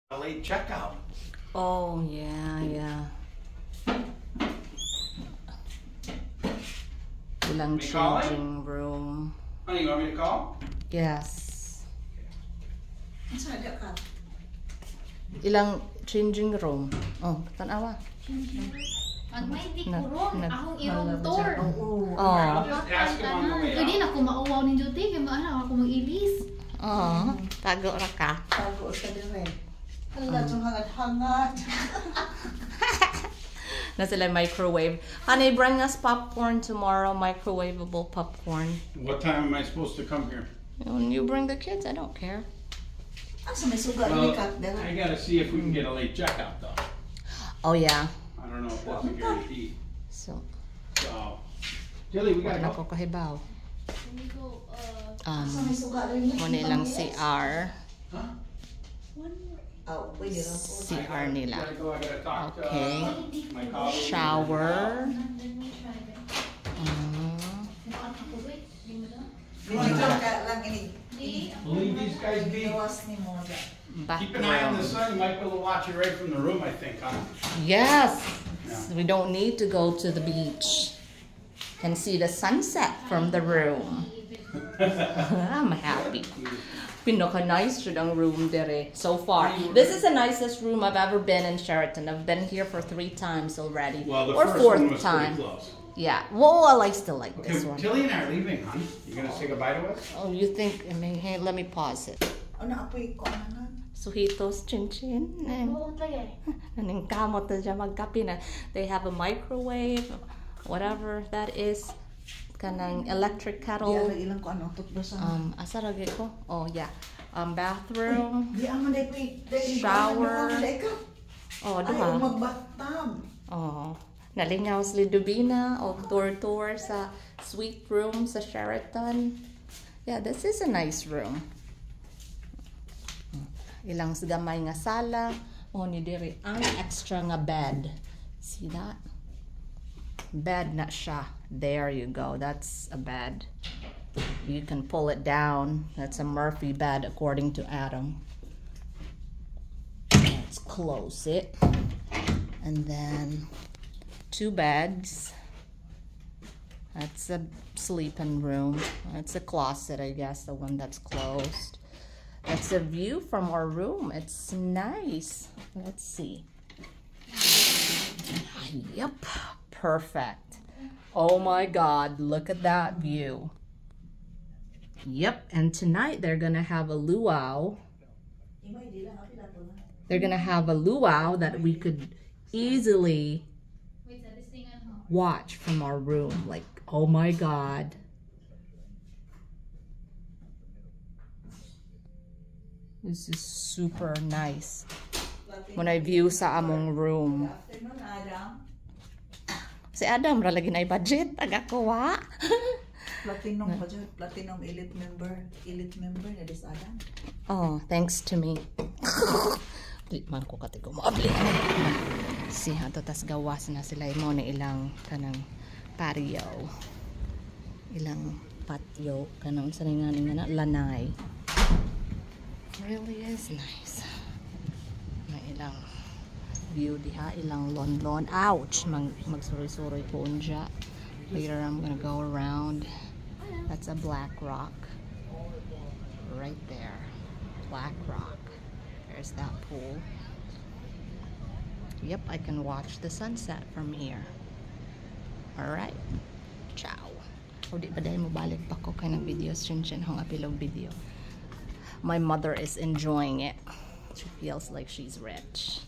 A late checkout. Oh, yeah. Ilang changing room. Honey, you want me to call? Yes. Ilang changing room. Oh, tanawa. Magmaindi ko ron, akong i-room tour. Oh. Just ask him on the way Pwede out. na ako mauwaw ni Juti, kaya maana ako mag-ilis. Oh, tago ra ka. Tago sa dire. Hala, itong hangat-hangat. Na sila microwave. Honey, bring us popcorn tomorrow. Microwavable popcorn. What time am I supposed to come here? When you bring the kids, I don't care. Asa may sugat Well, ni Kat dala. I gotta see if we can get a late checkout though. Oh, yeah. I don't know if that's a guarantee. So, So, Jilly, we gotta wala go. ko kahibaw. Asa may sugat rin ni. Muna ilang CR. Huh? Oh, pwede lang po. CR nila. I gotta talk to Okay. my colleague. Shower. Medyo ka lang ini. Leave these guys be. Gawas ni mo dyan. Keep an eye on the Bathroom. sun. You might be able to watch it right from the room, I think, huh? Yes. Yeah. We don't need to go to the beach. Can see the sunset from the room. I'm happy. Pinaka-nice siya ang room dere so far. This is the nicest room I've ever been in Sheraton. I've been here for 3 times already. Well, the or first 4th one was time. pretty close. Yeah. Well, I still like Okay, this one. Tilly and I are leaving, hon. You gonna say goodbye to us? Oh, you think? I mean, hey, let me pause it. Ano apoy ko nanan? Suhitos chin-chin. Oo, tayo. Naning kamot na dyan magkape na. They have a microwave, whatever that is. Kanang electric Di kettle. ara ilang ko ano tutbusan. Asa lagi ko? Oh, yeah. Bathroom. Di aman day pi. Shower. Oh, Ay, diba? magbathtub. Oh. Nalingaw si Lidubina o tour sa suite room sa Sheraton. Yeah, this is a nice room. Ilang gamay nga sala. Oh, ni diri ang extra nga bed. See that? Bed na siya. There you go. That's a bed. You can pull it down. That's a Murphy bed according to Adam. Let's close it. And then 2 beds. That's a sleeping room. That's a closet, I guess, the one that's closed. That's a view from our room. It's nice. Let's see. Yep, perfect. Oh my God, look at that view. Yep, and tonight they're gonna have a luau. They're gonna have a luau that we could easily watch from our room. Like, oh my God. This is super nice. When I view sa among room. Afternoon, Adam. Si Adam, ra lagi na budget. Tagakuha. Platinum pa dyan. Platinum elite member. Elite member na dis Adam. Oh, thanks to me. Di man ko katigo mo. Abli. Si hato tas gawas na sila mo na ilang kanang patio. Ilang patio kanang saringan nga na lanay. Really is nice. May ilang view diha, ilang lon-lon. Ouch! Magsuri-suri po unja. Later I'm gonna go around. That's a black rock. Right there. Black rock. There's that pool. Yep, I can watch the sunset from here. Alright. Ciao. O di ba dahil mo balik pa ko kay ng videos chin-chin hong apilog video. My mother is enjoying it. She feels like she's rich.